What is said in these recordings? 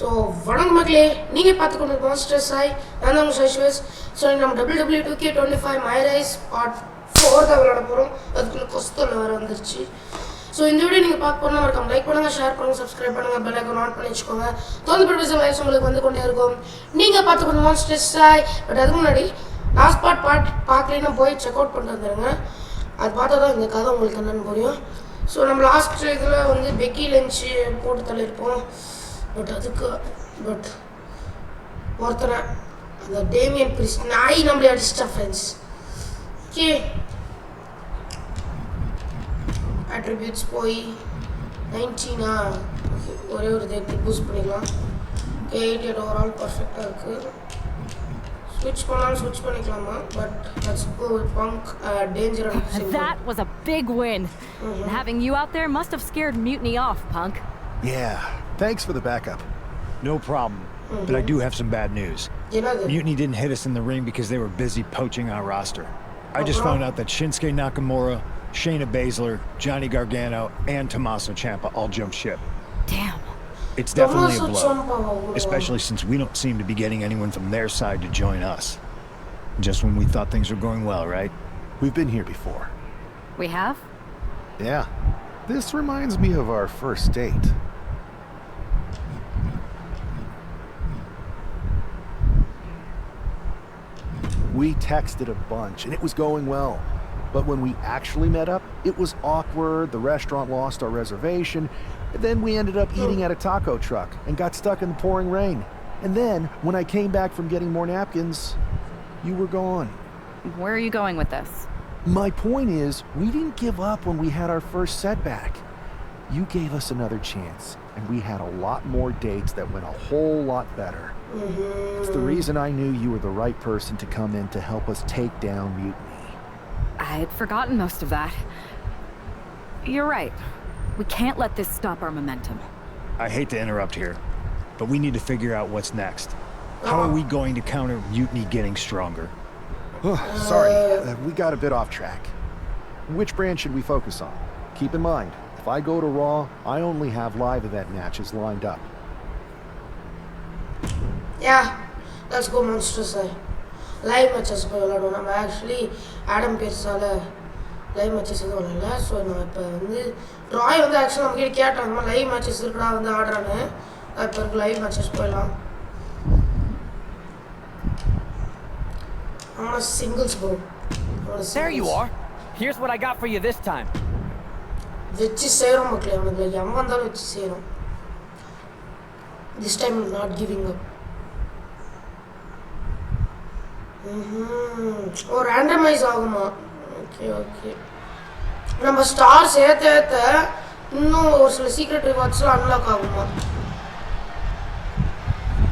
So வணக்கம் மக்களே, நீங்கள் பார்த்துக்கொண்டு மாஸ்டர் சாய் நான் தான் சைஷ்வஸ். ஸோ நம்ம WWE2K25 MYRISE PART-4 தான் விளையாட போகிறோம். அதுக்குள்ளே கொஸ்தல் வேறு வந்துருச்சு. ஸோ இந்த வீடியோ நீங்கள் பார்க்க போனால் மறக்காம லைக் பண்ணுங்கள், ஷேர் பண்ணுங்கள், சப்ஸ்கிரைப் பண்ணுங்கள், பெல் ஐக்கான் ஆன் பண்ணி வச்சுக்கோங்க. தொடர்ந்து பேசுகிற லைஃப் உங்களுக்கு வந்து கொண்டே இருக்கும். நீங்கள் பார்த்துக்கொண்டு மாஸ்டர் சாய். பட் அதுக்கு முன்னாடி லாஸ்ட் பார்ட் பார்க்கலன்னா போய் செக் அவுட் பண்ணிட்டு வந்துடுங்க. அது பார்த்தா தான் இந்த கதை உங்களுக்கு என்னென்னு புரியும். ஸோ நம்ம லாஸ்ட் இதில் வந்து பெக்கி லஞ்சு போட்டு தள்ளியிருப்போம். பட் ஒருத்தனை அந்த டேமியன் பிரிஸ்ட் நாய் நம்மளே அடிச்சிட்டா ஃப்ரெண்ட்ஸ். ஓகே, அட்ரிபியூட்ஸ் போய் 19 ஒரே ஒரு தேர்ட்டி பூஸ்ட் பண்ணிக்கலாம். 88 ஓவரால் பர்ஃபெக்டாக இருக்குது. ஸ்விட்ச் பண்ணாலும் ஸ்விட்ச் பண்ணிக்கலாமா? But let's go with punk danger. That was a big win. Having you out there must have scared Mutiny off, Punk. Yeah, thanks for the backup. No problem. But I do have some bad news. Mutiny didn't hit us in the ring because they were busy poaching our roster. I just found out that Shinsuke Nakamura, Shayna Baszler, Johnny Gargano, and Tommaso Ciampa all jumped ship. Damn. It's definitely a blow, especially since we don't seem to be getting anyone from their side to join us. Just when we thought things were going well, right? We've been here before. We have? Yeah. This reminds me of our first date. We texted a bunch and it was going well. But when we actually met up, it was awkward. The restaurant lost our reservation. And then we ended up eating at a taco truck and got stuck in the pouring rain. And then, when I came back from getting more napkins, you were gone. Where are you going with this? My point is, we didn't give up when we had our first setback. You gave us another chance, and we had a lot more dates that went a whole lot better. It's the reason I knew you were the right person to come in to help us take down Mutiny. I had forgotten most of that. You're right. We can't let this stop our momentum. I hate to interrupt here, but we need to figure out what's next. How are we going to counter Mutiny getting stronger? Sorry, we got a bit off track. Which brand should we focus on? Keep in mind, if I go to Raw, I only have live event matches lined up. Yeah, let's go Monster Sai. Live matches போய் விளையாடுவோம். நம்ம actually Adam பேர்ஸால் live matches எதுவும் இல்லை. So நான் இப்போ வந்து ராய் வந்து ஆக்சுவலாக நம்ம கிட்ட கேட்டாங்க லைவ் மேட்சஸ் இருக்குடா வந்து ஆடுறான்னு. இப்போ இருக்கு லைவ் மேட்சஸ் போயிடலாம். I'm singles bro. There you are. Here's what I got for you this time. வெச்சு செய்கிறோம் மக்களே, அவனுக்கு எவன் வந்தாலும் வெச்சு செய்கிறோம். This time I'm not giving up. Oh randomise ஆகுமா? Okay okay. நம்ம ஸ்டார்ஸ் ஏற்ற இன்னும் ஒரு சில சீக்ரெட் ரிவார்ட்ஸ்லாம் அன்லாக் ஆகுமா?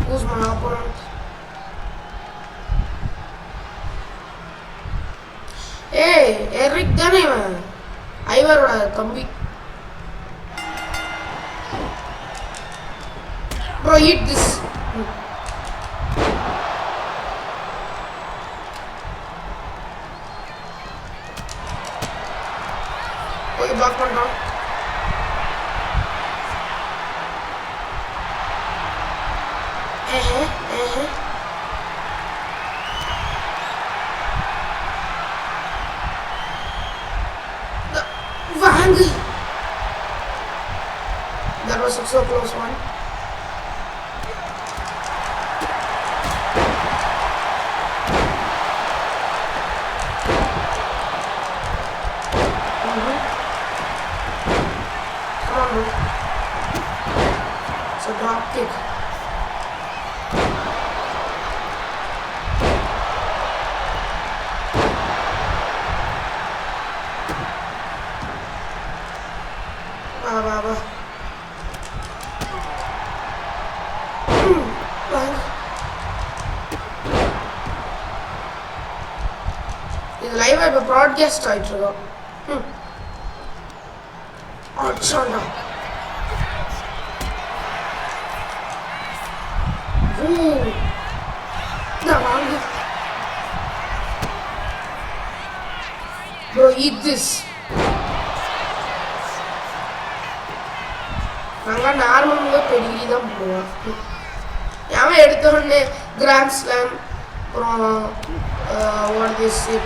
Who's my opponent? ஏய் எரிக் தானே இவன், ஐவரோட தம்பி. Bro, eat this. Okay, block பண்ணுறோம். வாங்கு. That was so close one. Come on, bro. It's a drop kick. Baba. இது லைவா இப்போ ப்ராட்காஸ்ட் ஆகிட்டு இருக்கோம். அடிச்சாண்டா. வாங்க bro, eat this. நாங்கள் நார்மலாக பெடிகிரி தான் போவோம். அவன் எடுத்தோடனே கிராண்ட் ஸ்லாம் அப்புறம்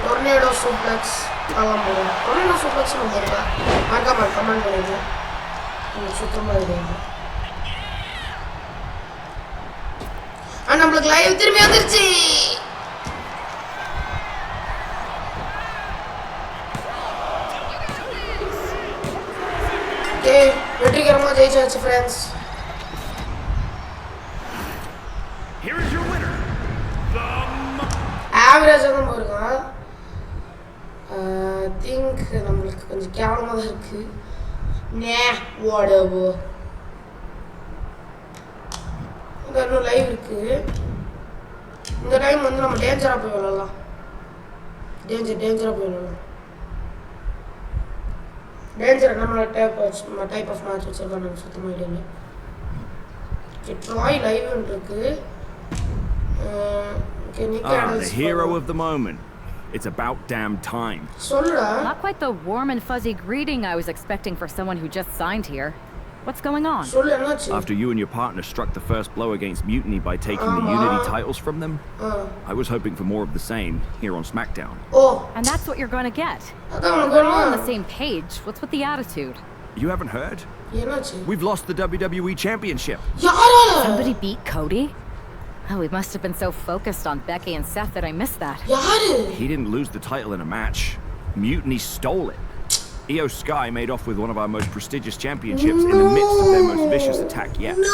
டொர்னேடோ சூப்ளெக்ஸ் அதெல்லாம் போடுவோம். டொர்னேடோ சூப்ளெக்ஸ் நம்ம போடுவேன். மறக்காம கமெண்ட் பண்ணிடுங்க. சுத்தமாக கிடையாது. நம்மளுக்கு லைவ் திரும்பி வந்துருச்சு. ஓகே, வெற்றிகரமாக ஜெயிச்சாச்சு ஃப்ரெண்ட்ஸ். ஆவரேஜாக தான் போயிருக்கான். திங்க் நம்மளுக்கு கொஞ்சம் கேவலமாக தான் இருக்கு. வாடவோ இன்னும் லைவ் இருக்கு. இந்த டைம் வந்து நம்ம டேஞ்சராக போய் விளாடலாம். டேஞ்சராக போய் விளாடலாம். டேஞ்சர் என்ன டைப் ஆஃப் மேட்ச் வச்சிருக்காங்க எனக்கு சுத்தமாக ஐடியா இல்லை. ட்ராய் லைவ் இருக்கு. The hero of the moment. It's about damn time. Not quite the warm and fuzzy greeting I was expecting for someone who just signed here. What's going on? After you and your partner struck the first blow against Mutiny by taking the Unity titles from them, I was hoping for more of the same here on SmackDown. And that's what you're going to get. We're all on the same page. What's with the attitude? You haven't heard? We've lost the WWE Championship. Somebody beat Cody? Oh, we must have been so focused on Becky and Seth that I missed that. He didn't lose the title in a match. Mutiny stole it. Io Sky made off with one of our most prestigious championships in the midst of their most vicious attack yet. If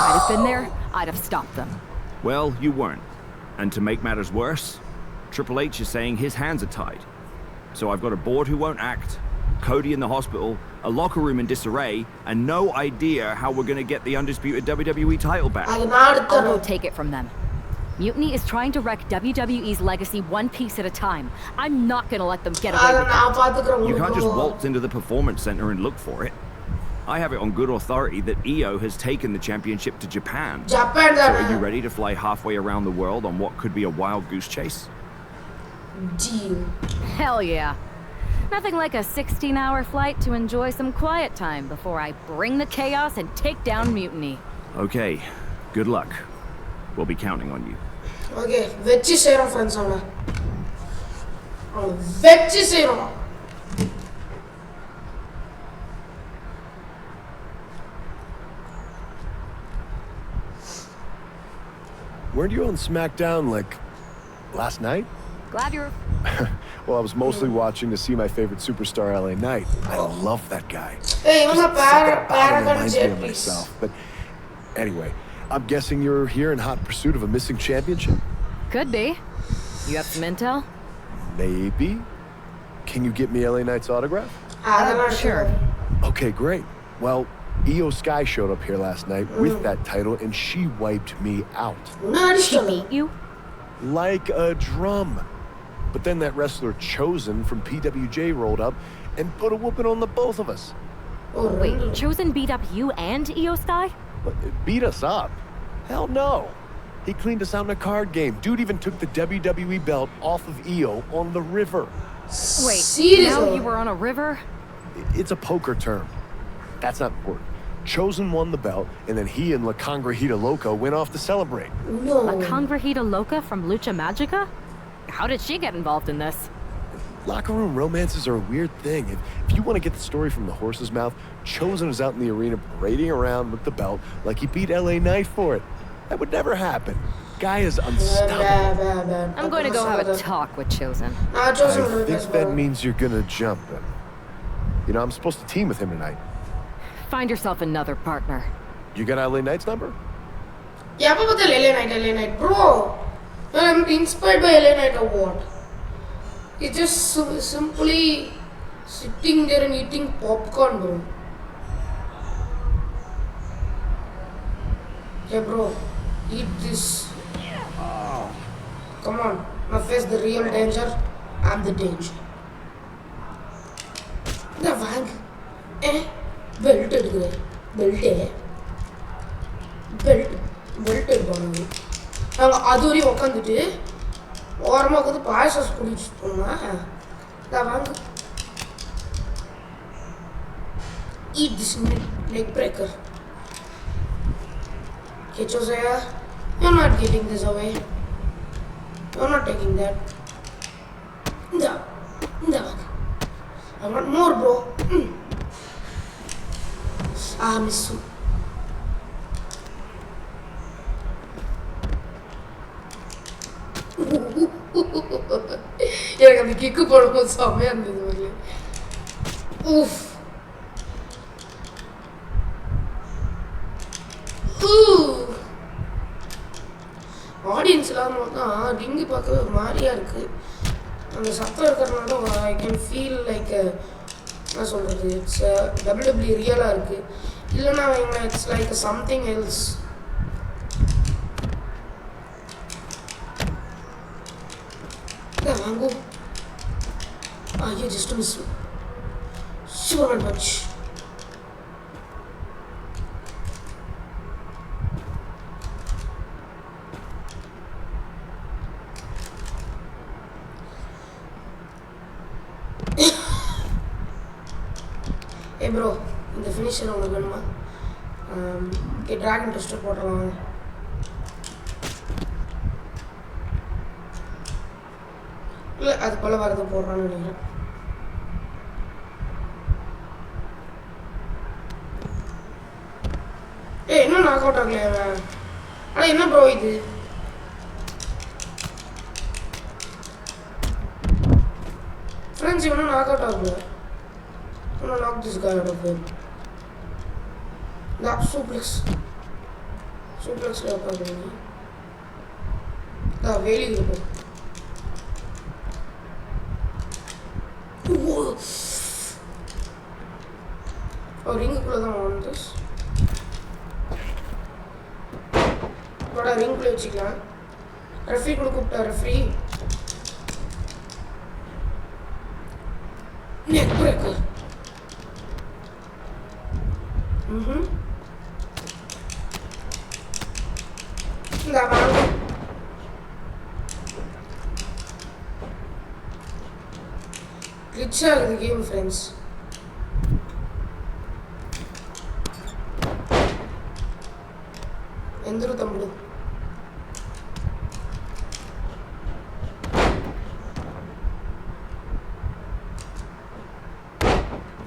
I'd have been there, I'd have stopped them. Well, you weren't. And to make matters worse, Triple H is saying his hands are tied. So I've got a board who won't act, Cody in the hospital, a locker room in disarray, and no idea how we're going to get the undisputed WWE title back. I'll go take it from them. Mutiny is trying to wreck WWE's legacy one piece at a time. I'm not going to let them get away with that. You can't just waltz into the Performance Center and look for it. I have it on good authority that Io has taken the championship to Japan. So are you ready to fly halfway around the world on what could be a wild goose chase? Deal. Hell yeah. Nothing like a 16-hour flight to enjoy some quiet time before I bring the chaos and take down Mutiny. Okay, good luck. We'll be counting on you. Okay, வெச்சி சேரும் friends. அவன் வெச்சி சேரும். Weren't you on SmackDown like last night? Glad you're... Well, I was mostly watching to see my favorite superstar, LA Knight. I love that guy. Hey, he was a Reminds me of myself. But anyway, I'm guessing you're here in hot pursuit of a missing championship? Could be. You have some intel? Maybe. Can you get me LA Knight's autograph? Sure. Okay, great. Well, Io Sky showed up here last night with that title, and she wiped me out. She beat you? Like a drum. But then that wrestler Chosen from PWJ rolled up and put a whooping on the both of us. Wait, Chosen beat up you and Io Sky? Beat us up? Hell no. He cleaned us out in a card game. Dude even took the WWE belt off of Io on the river. Wait, now you were on a river? It's a poker term. That's not important. Chosen won the belt, and then he and La Congrejita Loca went off to celebrate. La Congrejita Loca from Lucha Magica? How did she get involved in this? Locker room romances are a weird thing. If you want to get the story from the horse's mouth, Chosen was out in the arena parading around with the belt like he beat LA Knight for it. That would never happen. Guy is unstoppable. I'm going to go have a talk with Chosen. I think that means you're going to jump him. You know, I'm supposed to team with him tonight. Find yourself another partner. You got LA Knight's number? Yeah, but LA Knight. Bro, I'm inspired by LA Knight or what? It's just simply sitting there and eating popcorn, bro. Yeah, bro, eat this. Come on, now face the real danger. I'm the danger. The wang. Belt எடுக்குறேன். Belt எடுப்பாங்க. நாங்கள் அது வரையும் உட்காந்துட்டு ஓரமாக உட்காந்து பாயசம் குடிச்சுட்டு போனோம். நான் வாங்க eat this leg breaker. Okay, Josiah, you're not giving this away. You're not taking that. No. I want more, bro. Miss you. எனக்கு அந்த கிக்கு போடும்போது செம்மையா இருந்தது ஒரு ஊஃப் ஆடியன்ஸ் இல்லாம தான் ரிங்கு பார்க்கவே ஒரு மாதிரியா இருக்கு அந்த சத்தம் இருக்கிறதுனால தான் ஐ கேன் ஃபீல் லைக் என்ன சொல்றது இட்ஸ் WWE ரியலா இருக்கு இல்லைன்னா வைங்களேன் இட்ஸ் லைக் சம்திங் எல்ஸ் வாங்கோ ஐயோ just miss super punch bro இந்த ஃபினிஷர் உங்களுக்கு வேணுமா டிராகன் டெஸ்டர் போடலாம் இல்லை அது போல் வரது போடுறான்னு நினைக்கிறேன் இன்னும் நாக் அவுட் ஆகலையா அவன் ஆனால் என்ன ப்ரோ இது ஃப்ரெண்ட்ஸ் இவனும் நாக் அவுட் ஆகல I'm gonna knock this guy out of him. That suplex. Suplex le upar denge. Da very good. Oh, ring kulla da on this. But ring kulla vechikalam. Referee kulla kupta referee. Neck breaker. Nggak mau. Glitch ஆகுது game friends ఎందరు తమ్ముడు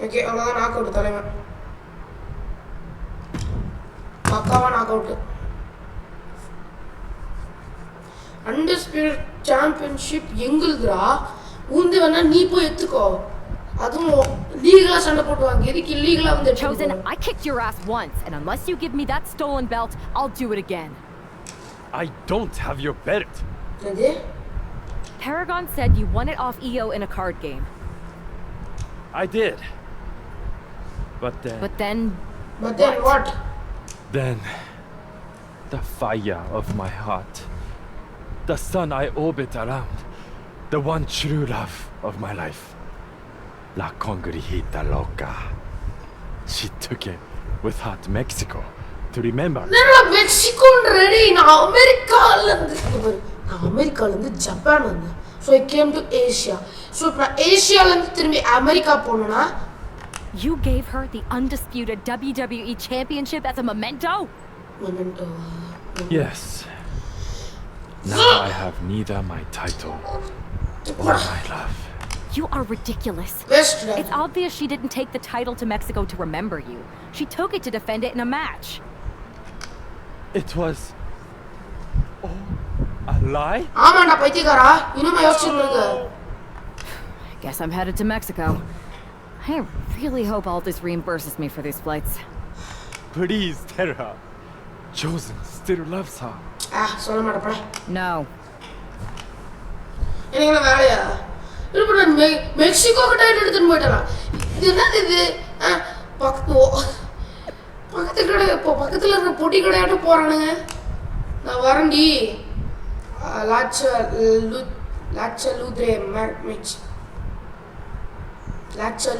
okay అவ்வளோதான் knock out தலைவன் பக்காவா knock out அண்டர்ஸ்பிரிட் championship எங்களுதுடா ஊந்து வேணா நீ போய் எடுத்துக்கோ அதுவும் லீகலா சண்டை போடுவாங்க எதுக்கு இல்லீகலா வந்து Chosen, I kicked your ass once and unless you give me that stolen belt I'll do it again. I don't have your belt. என்னது Paragon said you won it off EO in a card game. I did. But then what? Then the fire of my heart. The sun I orbit around. The one true love of my life. La Congregita Loca. She took it with her to Mexico to remember. No, Mexico ready. நான் அமெரிக்கால இருந்து Japan வந்தேன். So I came to Asia. So இப்ப ஏசியால இருந்து திரும்பி America போணும்னா You gave her the undisputed WWE Championship as a memento? Memento. Yes. Now I have neither my title or my love. You are ridiculous. It's obvious she didn't take the title to Mexico to remember you. She took it to defend it in a match. It was all a lie? ஆமாடா பைத்தியக்காரா இன்னும் யோசிச்சுட்டு இருக்க I guess I'm headed to Mexico. I really hope Aldous reimburses me for these flights. Please tell her. Chosen still loves her. சொல்ல மாட்டேன் No. என்ன வேலையா இப்ப நான் மெக்சிகோ கிட்ட எடுத்துட்டு போயிட்டலாம் இது என்னது இது பக்கத்துல இருக்க பொட்டி கடையாட்ட போறானுங்க நான் வரண்டி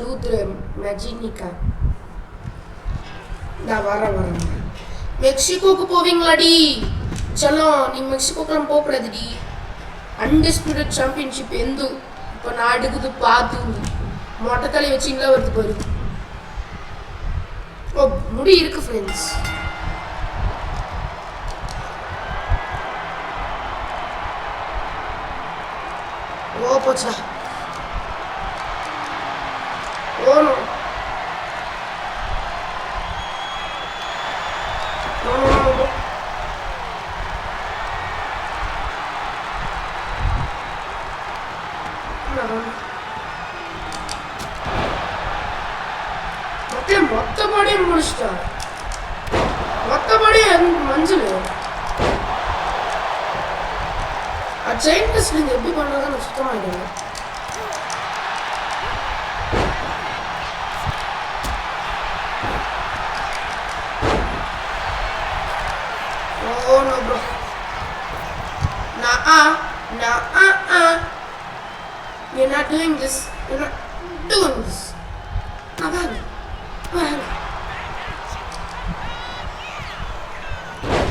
லூத்ரே மெஜினிகா நான் வரேன் மெக்சிகோக்கு போவீங்களாடி செல்லம் நீங்க மெக்சிகோக்கெல்லாம் போகக்கூடாதுடி அன்டிஸ்பியூட்டட் சாம்பியன்ஷிப் எந்த இப்போ நான் எடுக்குது பார்த்து மொட்டை தலை வச்சிங்களா வருது பாரு ஓ முடி இருக்கு ஃப்ரெண்ட்ஸ் ஓ போச்சா ஓ no. மொத்தபடி முடிச்சிட்டான் மொத்தபடி மஞ்சள் செயின் ரெஸ்லிங் எப்படி பண்றதுன்னு எனக்கு சுத்தமா இல்லை oh no bro you're not doing this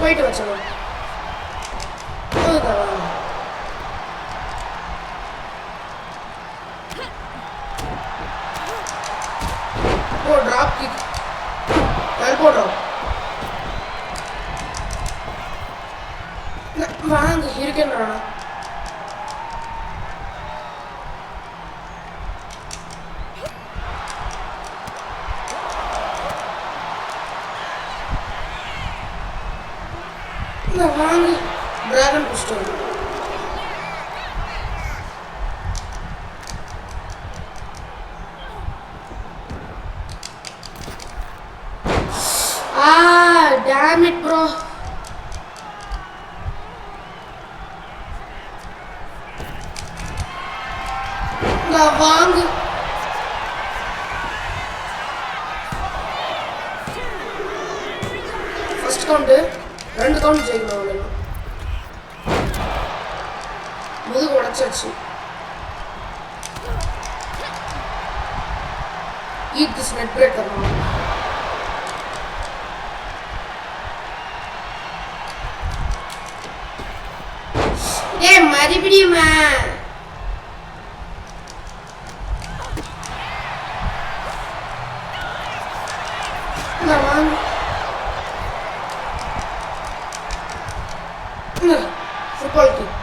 போயிட்டு வச்சோம் ஓ டிராப் கிக் எல்போ டிராப் வாங்க இருக்கேன்டா வாங்க dragon booster damn it bro வாங்க ஃபர்ஸ்ட் கவுண்ட் ரெண்டு கவுண்ட் ஜெயிக்கணும் அவ்வளோ முதுகு உடைச்சாச்சு eat this net breaker மறுபடியுமா ஃபுட்பால் கிக்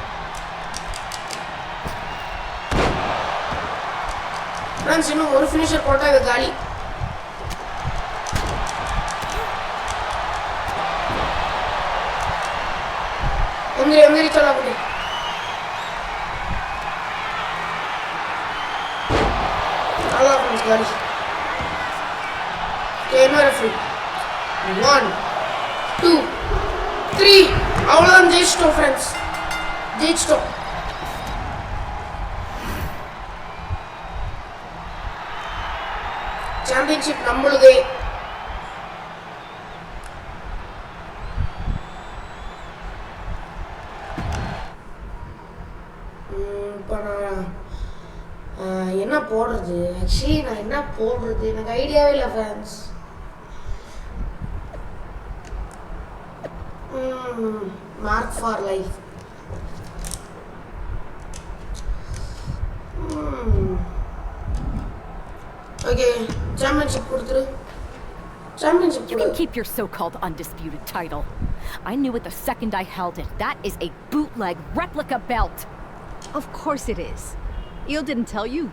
ஃப்ரெண்ட்ஸ் இன்னும் ஒரு ஃபினிஷர் போட்டா இது காலி எந்திரி चला அப்படி நல்லா ஃப்ரெண்ட்ஸ் காலி கேமரா ஃப்ரீ 1 2 3 அவ்வளோதான் ஜெயிச்சிட்டோம் ஃப்ரெண்ட்ஸ் ஜெயிச்சிட்டோம் சாம்பியன்ஷிப் நம்மளுதே இப்போ நான் என்ன போடுறது ஆக்சுவலி நான் என்ன போடுறது எனக்கு ஐடியாவே இல்லை friends mark for life okay championship கொடுத்துரு You can keep your so-called undisputed title. I knew it the second I held it. That is a bootleg replica belt. Of course it is. Io didn't tell you.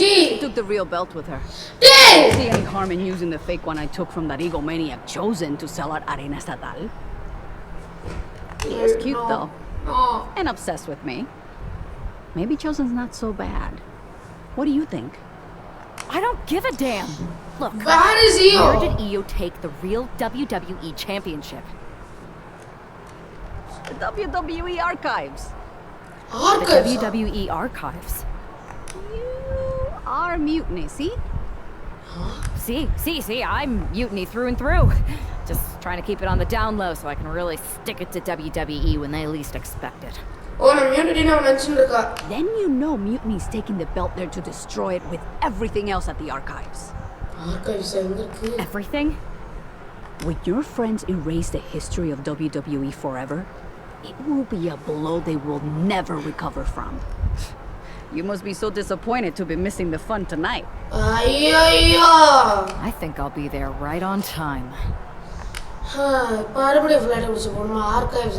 She took the real belt with her. See any harm in using the fake one I took from that egomaniac Chosen to sell at Arena Estatal? He is cute though. And obsessed with me. Maybe Chosen's not so bad. What do you think? I don't give a damn. Look, where is Io? Where did Io take the real WWE championship? The WWE archives. The WWE archives. You are mutiny, see? See, I'm mutiny through and through. Just trying to keep it on the down low so I can really stick it to WWE when they least expect it. Then you know Mutiny's taking the belt there to destroy it with everything else at the archives. Everything? When your friends erase the history of WWE forever, it will be a blow they will never recover from. You must be so disappointed to be missing the fun tonight. I think I'll be there right on time. archives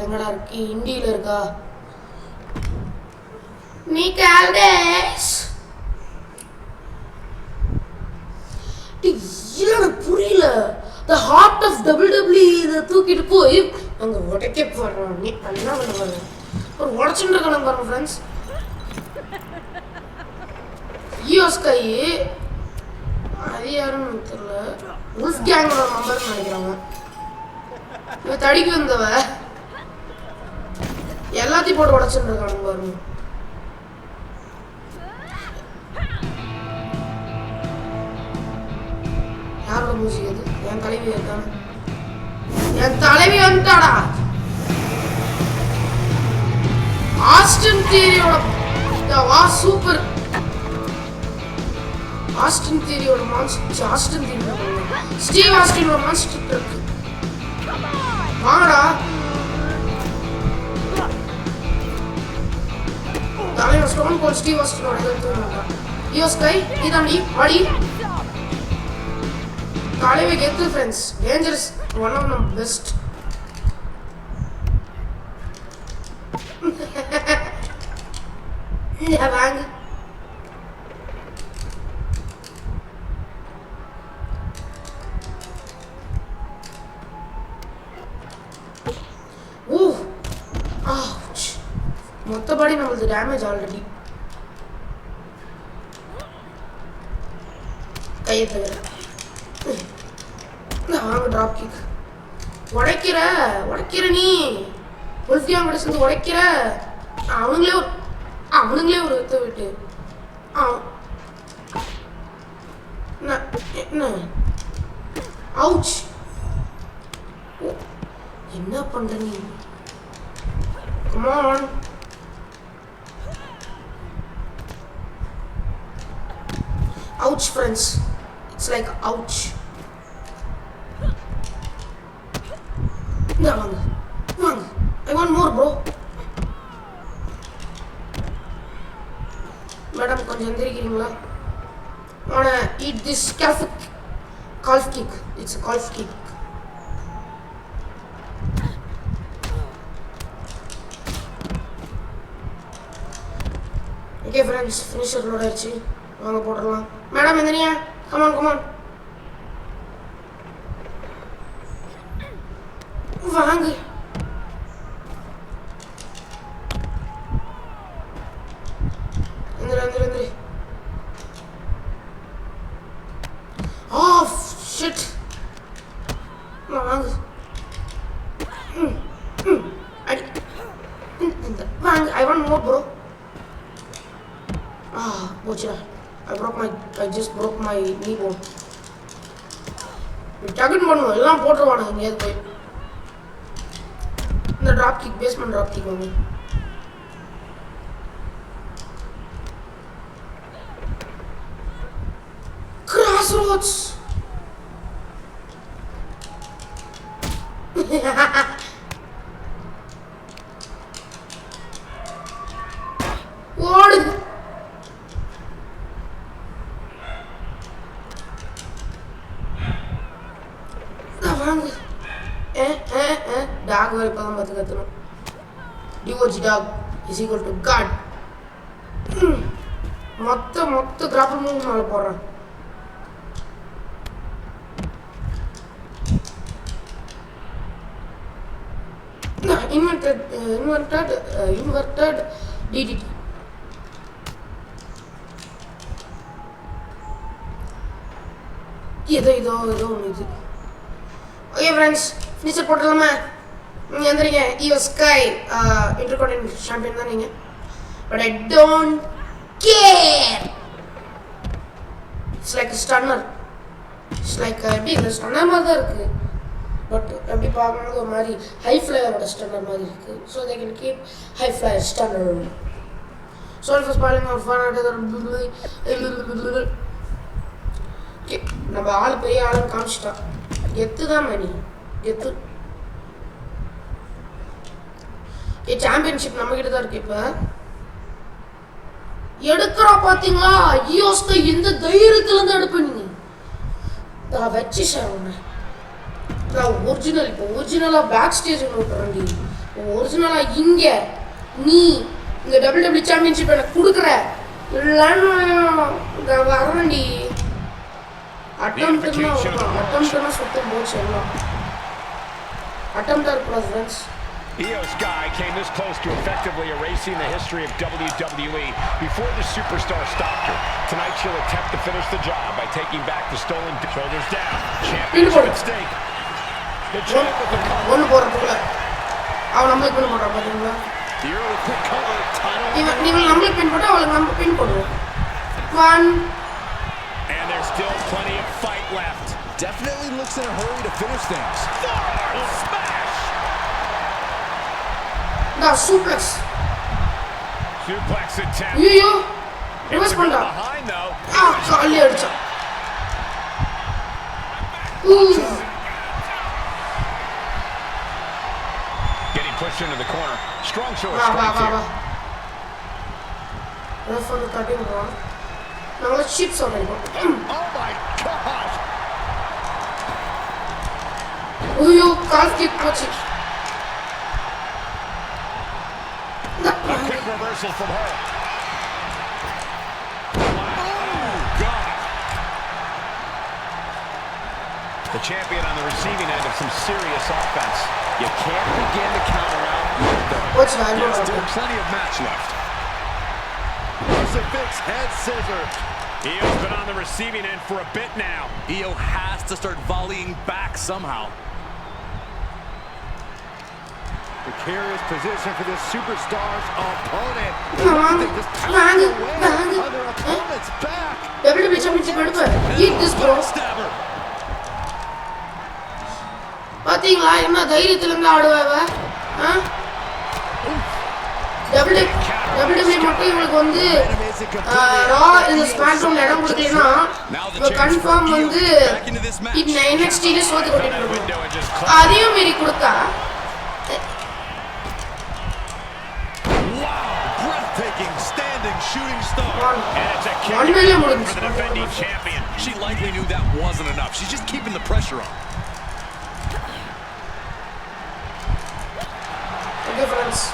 Nick Aldis. இல்ல புரியல. The heart of WWE இத தூக்கிட்டு போய் அங்க உடைக்க போறான். நீ என்ன பண்ண போற? ஒரு உடைச்சிட்டு இருக்கான் பாருங்க ஃப்ரெண்ட்ஸ். யோஸ்கை அது யாருன்னு தெரியல. உல்ஃப் கேங்கோட மெம்பர்னு நினைக்கிறாங்க. இவன் தடிக்கு வந்தவ எல்லாத்தையும் போட்டு உடைச்சிட்டு இருக்கானுங்க பாருங்க. யாரோட மியூசிக் அது? என் தலைவி இருக்கான என் தலைவி வந்துட்டாடா. ஆஸ்டின் தியரியோட வா சூப்பர். ஆஸ்டின் தியரியோட மான்ஸ்டர் ஆஸ்டின் தியரி ஸ்டீவ் ஆஸ்டினோட மான்ஸ்டர் இருக்கு. வாங்கடா தலைவர் ஸ்டோன் கோல்ட் ஸ்டீவ் ஆஸ்டினோட எடுத்துறாங்க. யோஸ்கை இதாண்டி வாடி. தலைவி கெத்து friends. Dangerous one of the best. வாங்க மொத்தபடி நம்மளுக்கு டேமேஜ் ஆல்ரெடி. கையை தவிர வாங்க ட்ராப் கிக். உடைக்கிற நீ உல்ஃபியான் கூட சேர்ந்து உடைக்கிற. அவனுங்களே ஒரு வித்த விட்டு என்ன அவுச். என்ன பண்ற நீ? Come on. Ouch friends. It's like ouch. No, Wang. I want more bro. Madam, கொஞ்சம் எந்திரிக்கிறீங்களா? Wanna eat this calf kick. It's a calf kick. Okay friends, finisher load ஆயிடுச்சு. வாங்க போடலாம். மேடம் எந்திரியா? Come on. வாங்க. எந்திரி. Oh shit. வாங்க. வாங்க. I want more bro. Bochra. I just broke my knee bone. டக்குன்னு பண்ணுவோம். எல்லாம் போட்டுருவானுங்க எங்கேயாவது போய். இந்த drop kick basement drop kick வாங்க. Crossroads. ஓடு. டாக் வேறு இப்போ தான் பார்த்து கற்றுணும். டிவோஜி dog is equal to god. மொத்த கிராப்பர் மூவ் மேலே போடுறேன். Inverted DDT. ஏதோ ஒன்று இது. ஓகே ஃப்ரெண்ட்ஸ், ஃபினிஷர் போட்டுடலாமா? நீங்கள் வந்துடுங்க. யோஸ்கை இன்டர்கான்டினென்டல் சாம்பியன் தான் நீங்கள். But I don't care. It's like stunner. It's like எப்படி இந்த ஸ்டன்னர் மாதிரி தான் இருக்குது. பட் எப்படி பார்க்கும்போது ஒரு மாதிரி ஹை ஃப்ளையரோட ஸ்டன்னர் மாதிரி இருக்குது. So they can keep high flyer stunner. Sorry for spoiling our fun. Okay, நம்ம ஆள் பெரிய ஆளுன்னு காமிச்சிட்டான். எத்து தான் மணி எத்து. சாம்பியன்ஷிப் நம்ம கிட்ட தான் இருக்கு. இப்ப எடுக்கிறா பாத்தீங்களா? யோஸ்கை எந்த தைரியத்துல இருந்து எடுப்பேன் நீங்க? நான் வச்சு சார் நான் ஒரிஜினல் இப்போ ஒரிஜினலா பேக் ஸ்டேஜ் விட்டுறேன். ஒரிஜினலா இங்க நீ இந்த WWE சாம்பியன்ஷிப் எனக்கு கொடுக்குற இல்லைன்னு வரவேண்டி அட்டம்ப்ட்னா சுத்தம் போச்சு எல்லாம் அட்டம்ப்டா இருக்கக்கூடாது friends. Io's guy came this close to effectively erasing the history of WWE before the superstar stopped her. Tonight she'll attempt to finish the job by taking back the stolen shoulders down. Championship at stake. The champ with the cover. ஒன்று போகிறதுக்குள்ள அவன் நம்மளுக்கு பின் போடுறான் பார்த்தீங்களா? The early quick cover title. இவன் நம்மளுக்கு பின் போட்டால் அவளுக்கு நம்ம பின் போடுவோம். 1 And there's still plenty of fight left. Definitely looks in a hurry to finish things. Forward smash. Now suplex. Suplex attempt. ஐயோ ரிவர்ஸ் பண்ணா. Behind though. காலி அடிச்சா. Getting pushed into the corner. Strong show of வா strength வா here. வா. Ref வந்து தட்டி விடுறான். நம்மள சிப்ஸ் ஆடுறோம். Oh my gosh. ஐயோ கால் கிக் போச்சு. A quick reversal from her. Oh God. The champion on the receiving end of some serious offense. You can't begin to counter out though. What's that? There's still plenty of match left. Crucifix head scissor. Io's been on the receiving end for a bit now. Io has to start volleying back somehow. Precarious position for this superstar's opponent. வாங்க On their opponent's back. WWE championship எடுப்ப eat this bro. Stabber. பாத்தீங்களா என்ன தைரியத்துல இருந்து ஆடுவாவ WWE மட்டும் இவங்களுக்கு வந்து ரா இந்த ஸ்மாக்டவுன்ல இடம் கொடுக்கலனா இப்போ கன்ஃபார்ம் வந்து இந்த NXT ல சோத்து கொட்டிட்டு இருக்கும். அதையும் மீறி கொடுத்தா Breathtaking standing shooting star. And it's a kick for the defending champion. She likely knew that wasn't enough. She's just keeping the pressure on. difference.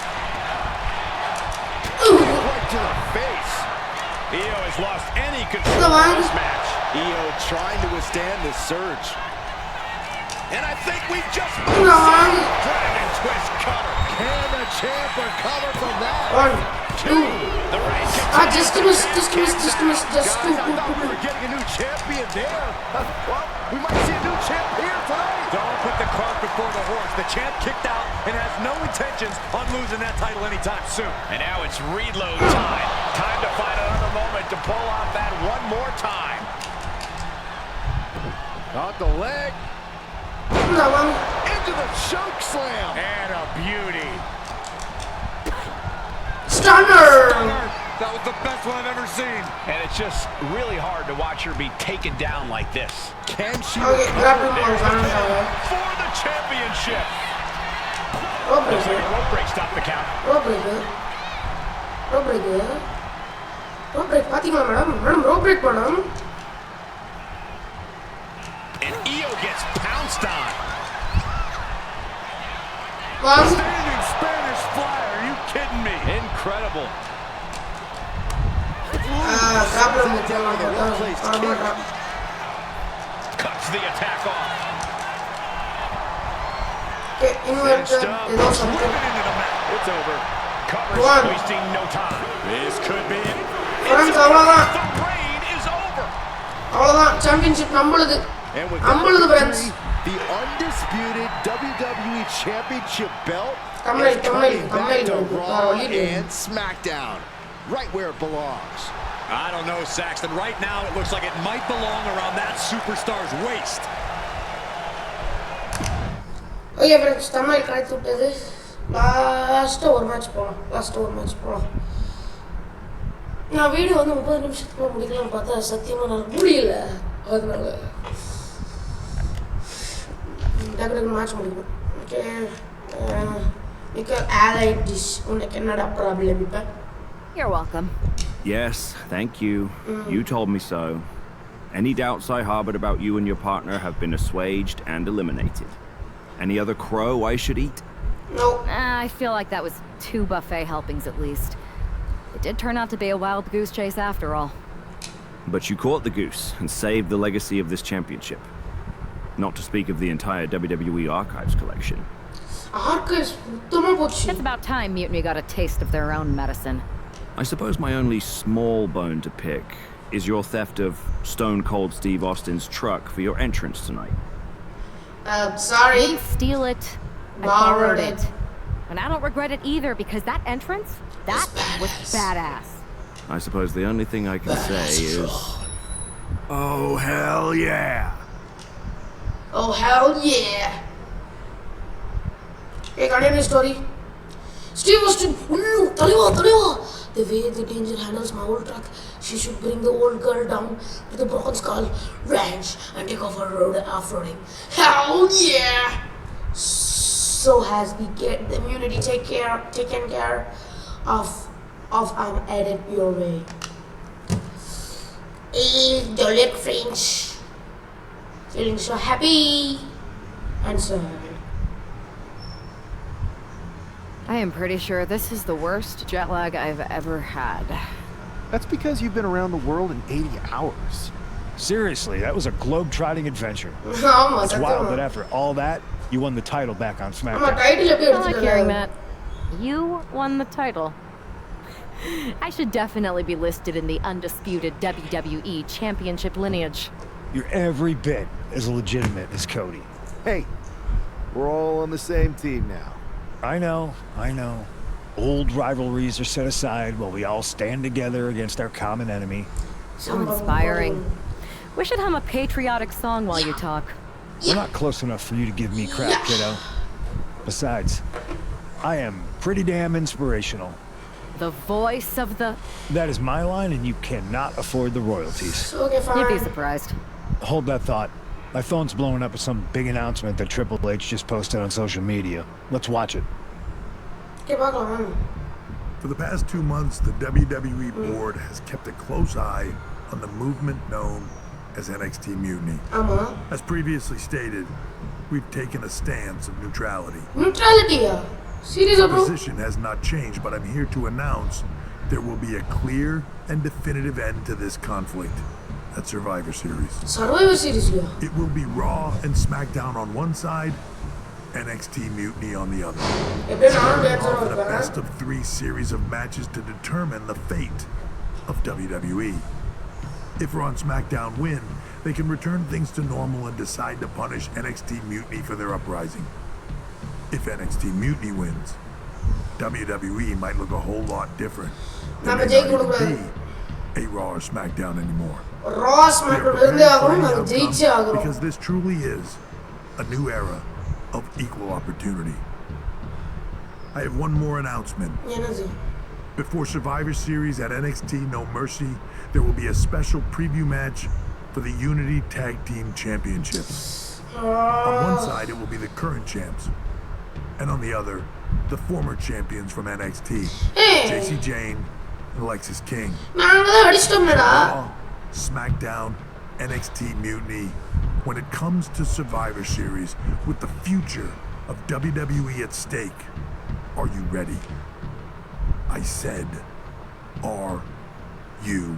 Right to the face. Io has lost any control of this match. Io trying to withstand this surge. And I think we just Dragon twist cover. Can the champ recover from that? 1, 2. The reign Just two. We're getting a new champion there. Well, we might see a new champ here tonight. Don't put the cart before the horse. The champ kicked out and has no intentions on losing that title anytime soon. And now it's reload time. Time to find another moment to pull off that one more time. Got the leg. Into the choke slam. And a beauty. Stunner. That was the best one I've ever seen. And it's just really hard to watch her be taken down like this. Can she Okay, grab him more. For the championship. Rope Looks like breaker. a rope break stopped the count. Rope breaker. Rope breaker. Rope break. பாத்தீங்களா madam? Madam rope break madam. And Io gets pounced on. Standing Spanish fly. Are you kidding me? Incredible. Problem Cuts the attack off. Okay, inverted. Is awesome. It's over. Covers One. wasting no time. This could be it. Friends, அவ்வளவுதான். The reign is over. அவ்வளவுதான். Championship நம்மளுது. And with நம்மளுது that friends. victory, the undisputed WWE Championship belt Thumbnail, is coming thumbnail, back to thumbnail. Raw and SmackDown, right where it belongs. I don't know, Saxton. Right now, it looks like it might belong around that superstar's waist. Okay friends, thumbnail கழித்து விட்டது. Last ஒரு match போலாம். நான் video வந்து 30 நிமிஷத்துக்குள்ள முடிக்கலாம்னு பார்த்தா சத்தியமா நான் முடியல. அதனால டக்கு மேட்ச் முடிக்கணும். ஓகே because allied dish உனக்கு என்னடா ப்ராப்ளம் இப்ப? You're welcome. Yes, thank you. You told me so. Any doubts I harbored about you and your partner have been assuaged and eliminated. Any other crow I should eat? No. I feel like that was 2 buffet helpings at least. It did turn out to be a wild goose chase after all. But you caught the goose and saved the legacy of this championship. Not to speak of the entire WWE Archives collection. Archives? It's about time Mutiny got a taste of their own medicine. I suppose my only small bone to pick is your theft of Stone Cold Steve Austin's truck for your entrance tonight. Sorry. I didn't steal it. I borrowed it. And I don't regret it either because that entrance, that was badass. I suppose the only thing I can say is... Oh, hell yeah! Oh, hell yeah! Hey, continue story. Steve Austin, the way the Danger handles my old truck, she should bring the old girl down to the Broken Skull Ranch and take off her road off-roading. Hell yeah! So has the community taken care of I'm headed your way. Hey, Dolly French. Feeling so happy and sad. I am pretty sure this is the worst jet lag I've ever had. That's because you've been around the world in 80 hours. Seriously, that was a globe-trotting adventure. It's wild that after all that, you won the title back on SmackDown. I like hearing that. You won the title. I should definitely be listed in the undisputed WWE Championship lineage. You're every bit as legitimate as Cody. Hey, we're all on the same team now. I know. Old rivalries are set aside while we all stand together against our common enemy. So inspiring. We should hum a patriotic song while you talk. We're not close enough for you to give me crap, kiddo. Besides, I am pretty damn inspirational. The voice of the... That is my line, and you cannot afford the royalties. Okay, fine. You'd be surprised. Hold that thought. My phone's blowing up with some big announcement that Triple H just posted on social media. Let's watch it. For the past 2 months, the WWE board has kept a close eye on the movement known as NXT Mutiny. As previously stated, we've taken a stance of neutrality. Neutrality, yeah. Serious, The bro? position has not changed, but I'm here to announce there will be a clear and definitive end to this conflict at Survivor Series. Survivor Series, yeah. It will be Raw and SmackDown on one side, NXT Mutiny on the other. Often a best of 3 series of matches to determine the fate of WWE. If Raw and SmackDown win, they can return things to normal and decide to punish NXT Mutiny for their uprising. If NXT Mutiny wins, WWE might look a whole lot different. There may not even be a Raw or SmackDown anymore. Raw SmackDown because this truly is a new era of equal opportunity. I have one more announcement. Before Survivor Series at NXT No Mercy, there will be a special preview match for the Unity Tag Team Championships. On one side, it will be the current champs, and on the other, the former champions from NXT, JC Jane and Alexis King. Raw, SmackDown, NXT Mutiny. When it comes to Survivor Series, with the future of WWE at stake, are you ready? I said, are you?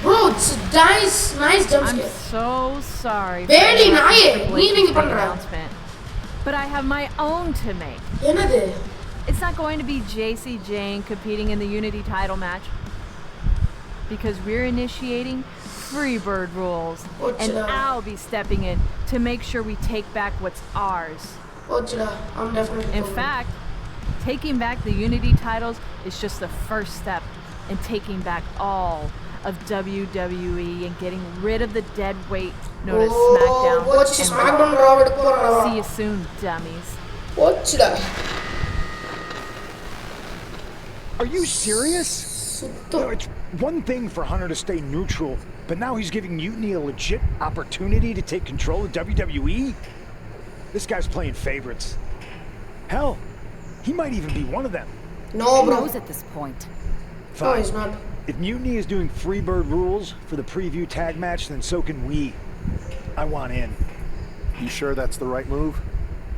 Bro, it's a nice jump I'm scare. so sorry. Barely nice. Announcement. But I have my own to make. It's not going to be JC Jane competing in the Unity title match. Because we're initiating Freebird rules. And I'll be stepping in to make sure we take back what's ours. I'm definitely In fact, taking back the Unity titles is just the first step in taking back all of WWE and getting rid of the dead weight known as SmackDown. See you soon, dummies. Are you serious? No, it's one thing for Hunter to stay neutral, but now he's giving Mutiny a legit opportunity to take control of WWE? This guy's playing favorites. Hell, he might even be one of them. No, Who bro. knows at this point? No, he's not. If Mutiny is doing Freebird rules for the preview tag match, then so can we. I want in. You sure that's the right move?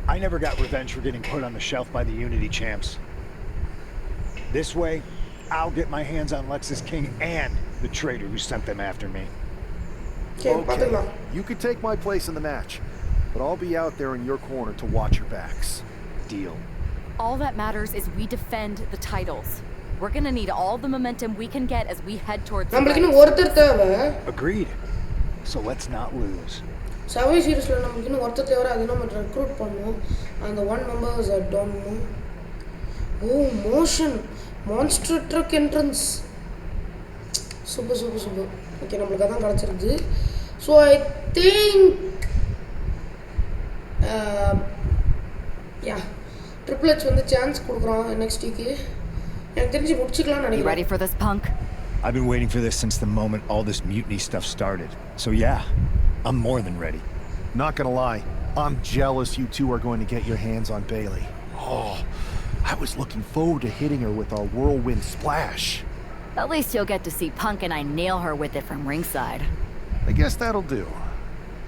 I never got revenge for getting put on the shelf by the Unity champs. This way, I'll get my hands on Lexus King and the traitor who sent them after me. Okay, you could take my place in the match, but I'll be out there in your corner to watch your backs. Deal. All that matters is we defend the titles. We're gonna need all the momentum we can get as we head towards the race. Agreed. So let's not lose. Survivor Series நமக்கு இன்னும் ஒருத்தர் தேவை அது நம்ம recruit பண்ணுவோம் அந்த one member is I don't know. Oh, motion monster truck entrance. Super. Okay, நம்மளுக்கு அதான் கிடைச்சிருக்கு. So I think yeah, Triple H வந்து சான்ஸ் கொடுக்குறான் NXT-க்கு. எனக்கு தெரிஞ்சு முடிச்சுக்கலாம்னு நினைக்கிறேன். You ready for this, punk? I've been waiting for this since the moment all this mutiny stuff started. So yeah, I'm more than ready. Not gonna lie, I'm jealous you two are going to get your hands on Bayley. Oh, I was looking forward to hitting her with our whirlwind splash. At least you'll get to see Punk and I nail her with it from ringside. I guess that'll do.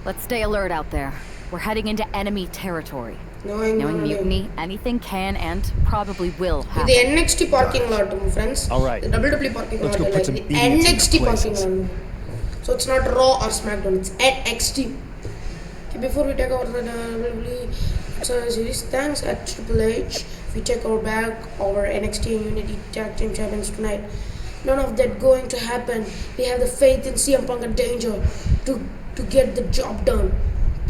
Let's stay alert out there. We're heading into enemy territory. Knowing mutiny, anything can and probably will happen. The NXT parking lot, friends. All right. The WWE parking lot. Let's go put some the NXT parking lot. So it's not Raw or SmackDown. It's NXT. Okay, before we take over the WWE series, thanks at Triple H. We take our back our NXT and Unity Tag Team Champions tonight. None of that going to happen. We have the faith in CM Punk and Danger to get the job done.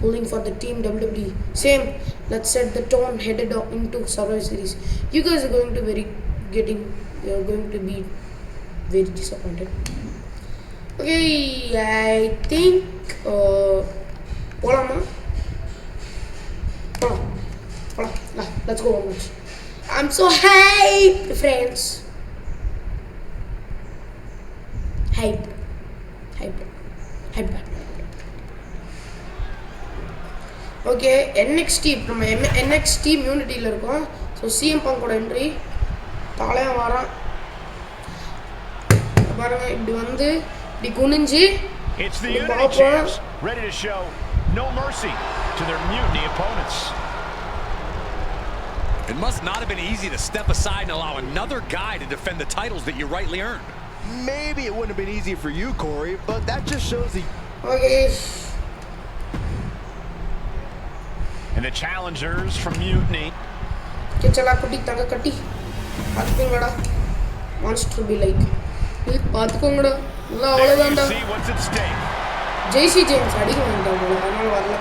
Pulling for the team WWE. Same. Let's set the tone headed into Survivor Series. You guys are going to you're going to be very disappointed. Okay, I think let's go on match. I'm so hyped, friends. Hyped. Okay, NXT நம்ம NXT Immunity-ல இருக்கோம். So CM Punk ஓட entry தாளையா வரான். பாருங்க இப்படி வந்து இப்படி குனிஞ்சு It's the Unity champs ready to show no mercy to their mutiny opponents. It must not have been easy to step aside and allow another guy to defend the titles that you rightly earned. Maybe it wouldn't have been easy for you, Corey, but that just shows the... Okay. And the challengers from Mutiny. Chala kutti tanga katti. Pathukongada. Wants to be like. Pathukongada. Alla avladanda. See what's at stake. JC James adiga vandha adanaala varala.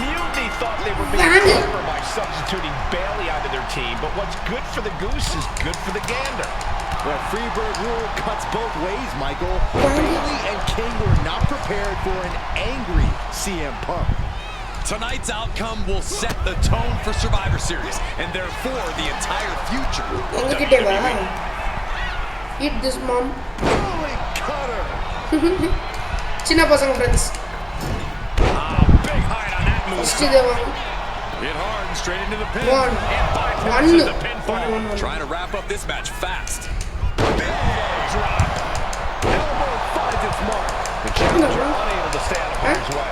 Mutiny thought they were being clever by substituting Bayley onto their team, but what's good for the goose is good for the gander. The Freebird rule cuts both ways, Michael. Bayley and King were not prepared for an angry CM Punk. Tonight's outcome will set the tone for Survivor Series, and therefore the entire future. Eat this, mom. Holy cutter! Chinna pasang friends. Big height on that move. Hit hard and straight into the pin. And the pinfall. Trying to wrap up this match fast. Big drop. Elbow finds its mark. The challenger unable to stay out of harm's way.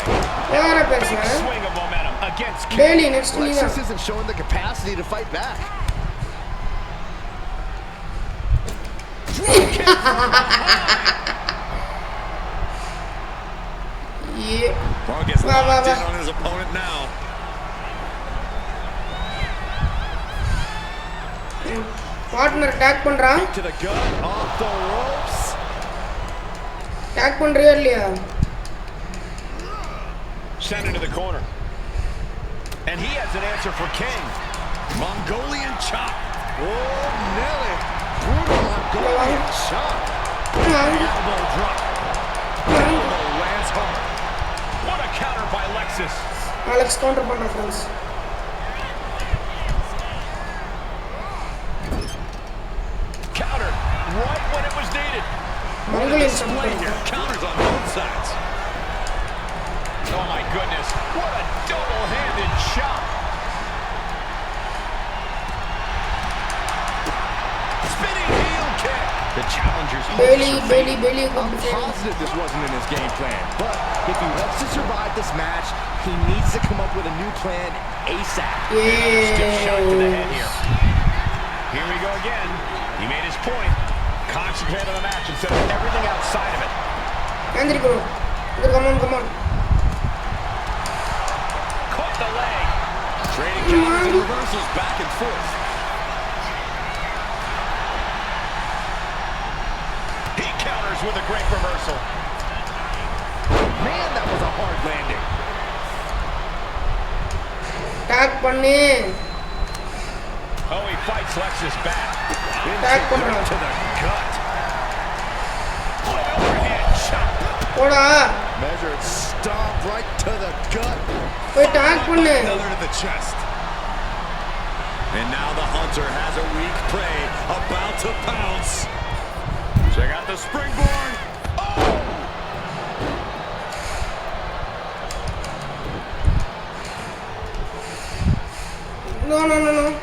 Big swing of momentum against King. Bayley next to me. Lexus isn't showing the capacity to fight back. Yeah. Punk is locked in on his opponent now. Partner tag பண்றான். To the gut, off the ropes. Tag பண்றியா இல்லையா? Sent into the corner. And he has an answer for King. Mongolian chop. Oh, Nelly. Brutal Mongolian chop. Elbow drop. Elbow lands hard. What a counter by Lexus. Alex counter பண்றான் friends. Counter right when it was needed. Mongolian chop. Counters on both sides. Oh my goodness. What a double-handed chop. Spinning heel kick. The challengers. Bayley. I'm positive this wasn't in his game plan, but if he wants to survive this match, he needs to come up with a new plan ASAP. Stiff shot to the head here. Here we go again. He made his point. Concentrate on the match instead of everything outside of it. Andri bro. Come on. Caught the leg. Trading counters and reversals back and forth. He counters with a great reversal. Man, that was a hard landing. Tag panne. Oh, he fights Lexus back. Tag panna. To the gut. Overhead chop. Oda. Measured stomp right to the gut. Wait, tag panne. Another to the chest. And now the hunter has a weak prey about to pounce. Check out the springboard. Oh! No.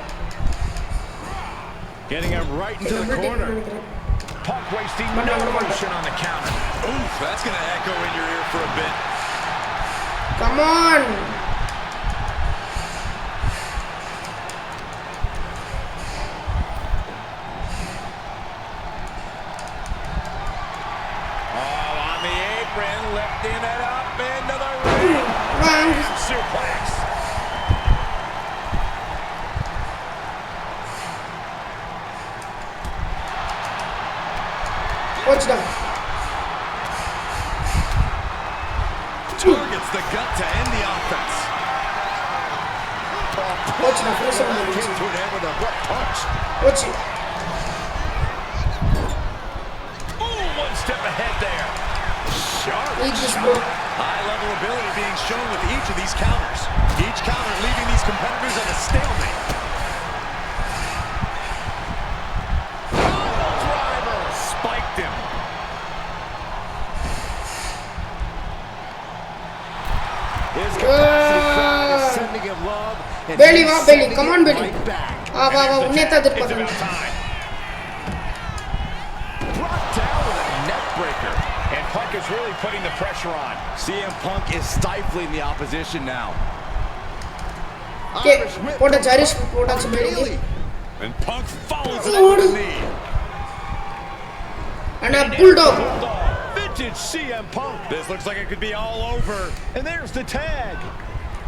Getting him right into the corner. Punk wasting no motion on the counter. Oof, that's going to echo in your ear for a bit. Come on. Oh, on the apron, lifting it up into the ring. Suplex. Watch that. Targets the gut to end the offense. Watch that. Finish him. Came to an end with a butt punch. Watch it. Ooh, one step ahead there. Sharp. High level ability being shown with each of these counters. Each counter leaving these competitors at a stalemate. Spiked him. His capacity crowd is sending him love. And Bailey, he's Bailey, come on, Bailey. right back. Uneta It's about time. Brought down with a neck breaker. And Punk is really putting the pressure on. CM Punk is stifling the opposition now. Okay, Irish whip what a from Irish Punk what a on Bailey. Bailey. And Punk follows it up with a knee. And a bulldog. Vintage CM Punk. This looks like it could be all over. And there's the tag.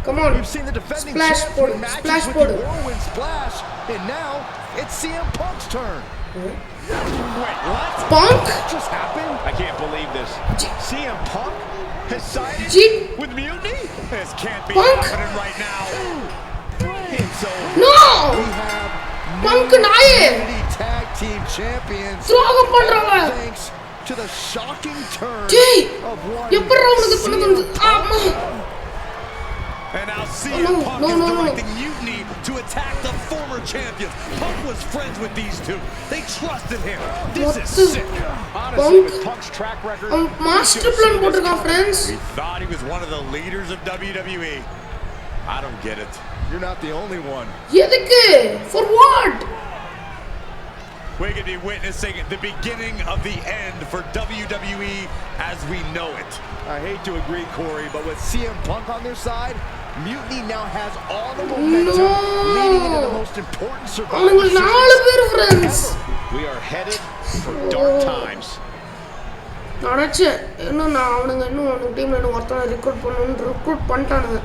Come on. We've seen the defending Splash champion board. matches Splash with board. the whirlwind splash, and now it's CM Punk's turn. Wait, what? Punk? What just happened? I can't believe this. CM Punk has sided Jeep. with Mutiny? This can't be Punk? happening right now. And so No! we have Punk new naye. Unity Tag Team Champions. Throw பண்றவன். Thanks to the shocking turn Jay. of one எப்பற அவனுக்கு பண்ண CM தோணுது? ஆமா. And now CM Punk no, is no, no. directing Mutiny to attack the former champions. Punk was friends with these two. They trusted him. This What is the- sick. Honestly, Punk? with Punk's track record, Master plan போட்டுருக்கான் friends. We thought he was one of the leaders of WWE. I don't get it. You're not the only one. எதுக்கு? For what? We could be witnessing the beginning of the end for WWE as we know it. I hate to agree, Corey, but with CM Punk on their side, Mutiny now has all the momentum leading into the most important Survivor அவனுக்கு 4 பேர் friends. we are headed for dark times. நினைச்சேன் இன்னும் நான் அவனுங்க இன்னும் அவனுக்கு டீம்ல இன்னும் ஒருத்தனை ரெக்ரூட் பண்ணிட்டானுங்க.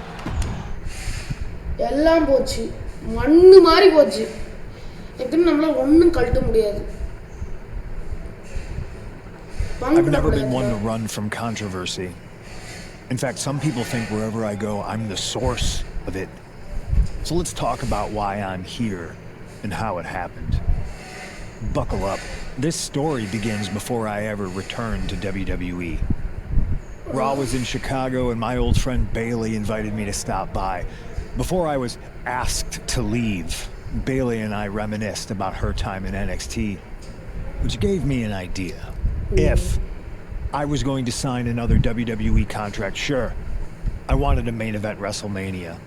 எல்லாம் போச்சு. மண்ணு மாதிரி போச்சு. இதுன்னு நம்மளால ஒண்ணும் கழட்ட முடியாது. I've never been one to run from controversy. In fact, some people think wherever I go, I'm the source of it. So let's talk about why I'm here and how it happened. Buckle up. This story begins before I ever returned to WWE. Raw was in Chicago and my old friend Bailey invited me to stop by. Before I was asked to leave, Bailey and I reminisced about her time in NXT, which gave me an idea. If I was going to sign another WWE contract, sure, I wanted to main event WrestleMania,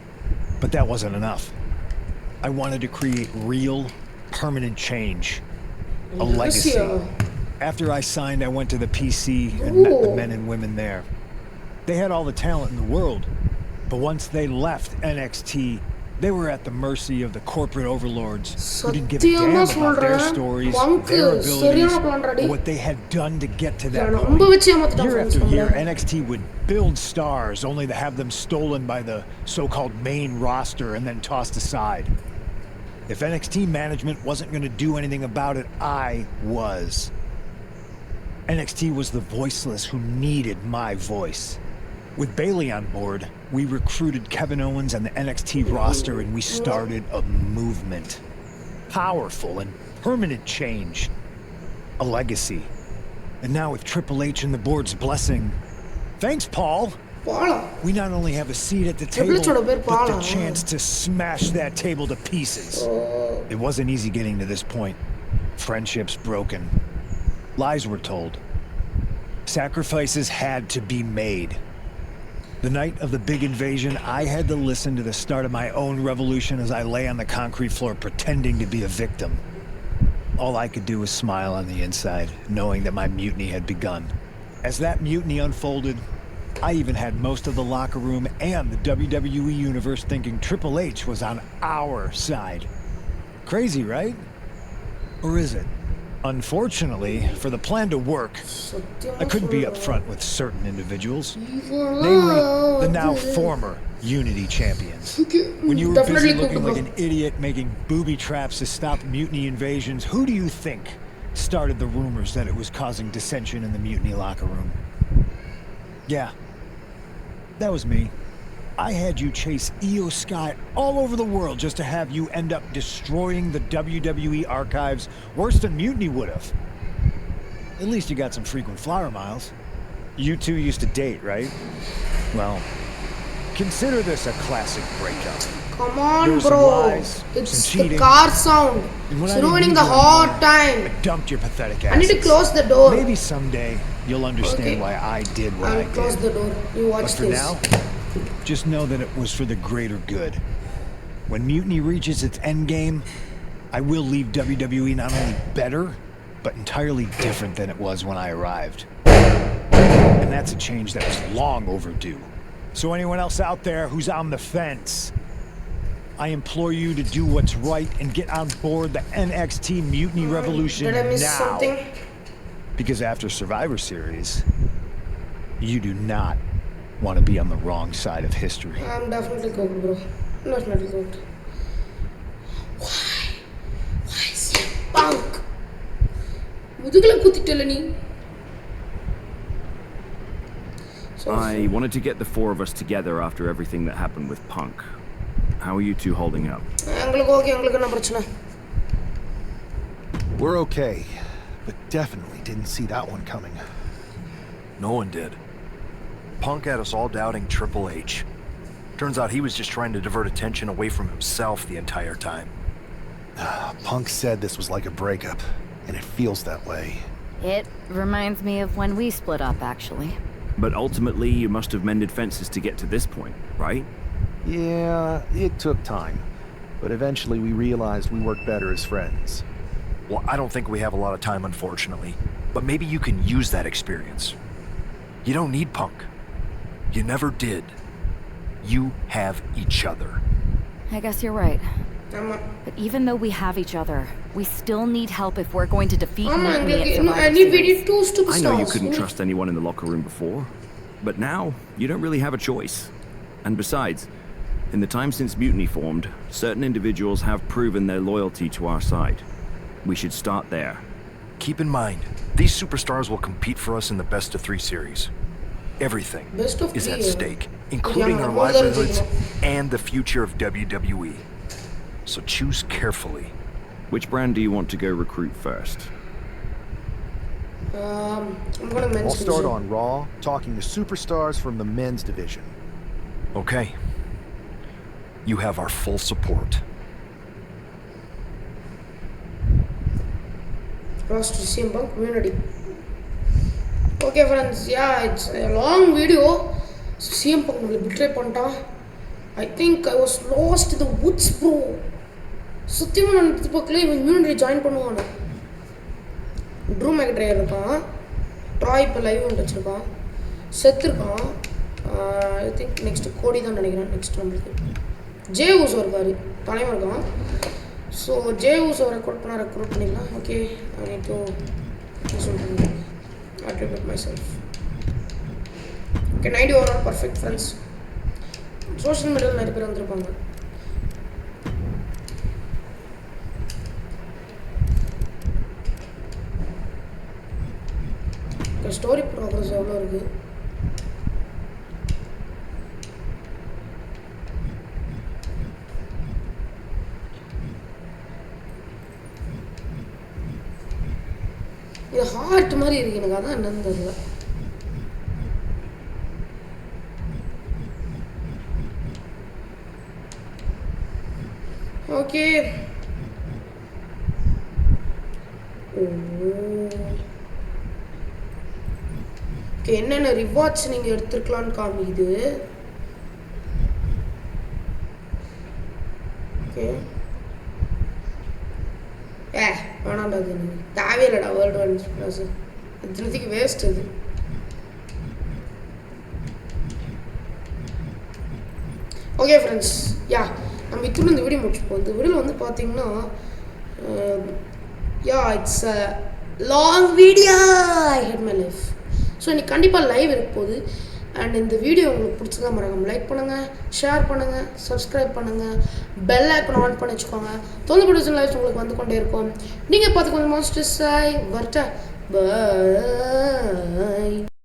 but that wasn't enough. I wanted to create real, permanent change, a legacy. After I signed, I went to the PC and met the men and women there. They had all the talent in the world, but once they left NXT, They were at the mercy of the corporate overlords who didn't give a damn about their stories, their abilities, or what they had done to get to that point. Year after year, NXT would build stars only to have them stolen by the so-called main roster and then tossed aside. If NXT management wasn't going to do anything about it, I was. NXT was the voiceless who needed my voice. With Bayley on board, we recruited Kevin Owens and the NXT roster, and we started a movement. Powerful and permanent change. A legacy. And now with Triple H and the board's blessing, thanks, Paul! We not only have a seat at the table, but the chance to smash that table to pieces. It wasn't easy getting to this point. Friendships broken. Lies were told. Sacrifices had to be made. The night of the big invasion, I had to listen to the start of my own revolution as I lay on the concrete floor pretending to be a victim. All I could do was smile on the inside, knowing that my mutiny had begun. As that mutiny unfolded, I even had most of the locker room and the WWE Universe thinking Triple H was on our side. Crazy, right? Or is it? Unfortunately, for the plan to work, I couldn't be upfront with certain individuals, namely the now former Unity champions. When you were busy looking like an idiot making booby traps to stop mutiny invasions, who do you think started the rumors that it was causing dissension in the mutiny locker room? Yeah, that was me. I had you chase Io Sky all over the world just to have you end up destroying the WWE archives worse than Mutiny would have. At least you got some frequent flyer miles. You two used to date, right? Well, consider this a classic breakup. Come on, bro. It's the car sound. It's ruining the whole time. I dumped your pathetic ass. I need to close the door. Maybe someday you'll understand why I did what I did. Close the door. You watch this. But for now, just know that it was for the greater good. When Mutiny reaches its endgame, I will leave WWE not only better, but entirely different than it was when I arrived. And that's a change that was long overdue. So anyone else out there who's on the fence, I implore you to do what's right and get on board the NXT Mutiny Revolution now. Did I miss something? Because after Survivor Series, you do not want to be on the wrong side of history. I'm definitely going, bro. Definitely going. Why? Why is he punk? I wanted to get the four of us together after everything that happened with Punk. How are you two holding up? We're okay, but definitely didn't see that one coming. No one did. Punk had us all doubting Triple H. Turns out he was just trying to divert attention away from himself the entire time. Punk said this was like a breakup, and it feels that way. It reminds me of when we split up, actually. But ultimately, you must have mended fences to get to this point, right? Yeah, it took time. But eventually we realized we worked better as friends. Well, I don't think we have a lot of time, unfortunately. But maybe you can use that experience. You don't need Punk. You never did. You have each other. I guess you're right. But even though we have each other, we still need help if we're going to defeat Mutiny at Survivor Series. I know you couldn't trust anyone in the locker room before, but now you don't really have a choice. And besides, in the time since Mutiny formed, certain individuals have proven their loyalty to our side. We should start there. Keep in mind, these superstars will compete for us in the best-of-3 series. Everything is at stake, including our livelihoods and the future of WWE. So choose carefully. Which brand do you want to go recruit first? I'm gonna men's I'll start division. on Raw, talking to superstars from the men's division. Okay. You have our full support. Roster CM Punk community. Okay friends, yeah, it's a long video. CM Punk will betray Panta. I think I was lost in the woods, bro. சத்தியமாக நான் இது பக்கத்தில் இவன் immunity join பண்ணுவானே. True மேக்ட்ரையர் இருக்கான், TRAI இப்போ live ஒன்று வச்சுருக்கான், செத்துருக்கான். I think next கோடி தான் நினைக்கிறேன். நெக்ஸ்ட் நம்மளுக்கு ஜே ஊசோ இருக்காரு தலைவர் தான். ஸோ ஜே ஊசோ ரெக்ரூட் பண்ணிடலாம். Okay I need to attribute myself. Okay, 90 overall perfect friends. Social media நிறைய பேர் வந்திருப்பாங்க. ஸ்டோரி ப்ராக்ரஸ் எவ்வளோ இருக்கு? இது ஹார்ட் மாதிரி இருக்கு, எனக்கு அதான் என்னன்னு தெரியல. ஓகே ஓகே என்னென்ன ரிவார்ட்ஸ் நீங்கள் எடுத்துருக்கலான்னு காமிக்குது. ஓகே வேணாண்டா, அது எனக்கு தேவையில்லடா. வேர்ல்டு ஒன் ப்ளஸ் இத்தனைக்கு வேஸ்ட் இது. ஓகே ஃப்ரெண்ட்ஸ், யா நம்ம இத்தனை இந்த வீடியோ முடிச்சுப்போம். இந்த வீடியோவில் வந்து பார்த்தீங்கன்னா ya it's a long video. I hate my life. So இன்னைக்கு கண்டிப்பாக லைவ் இருக்க போகுது. அண்ட் இந்த வீடியோ உங்களுக்கு பிடிச்சதா மறக்காம லைக் பண்ணுங்கள், ஷேர் பண்ணுங்கள், சப்ஸ்கிரைப் பண்ணுங்கள், பெல் ஐக்கான் ஆன் பண்ணி வச்சுக்கோங்க. தொலைபேசி லைவ்ஸ் உங்களுக்கு வந்து கொண்டே இருக்கும். நீங்கள் பார்த்து கொஞ்சம் மாஸ்டர்ஸ் ஆய் வரட்டா. பாய்.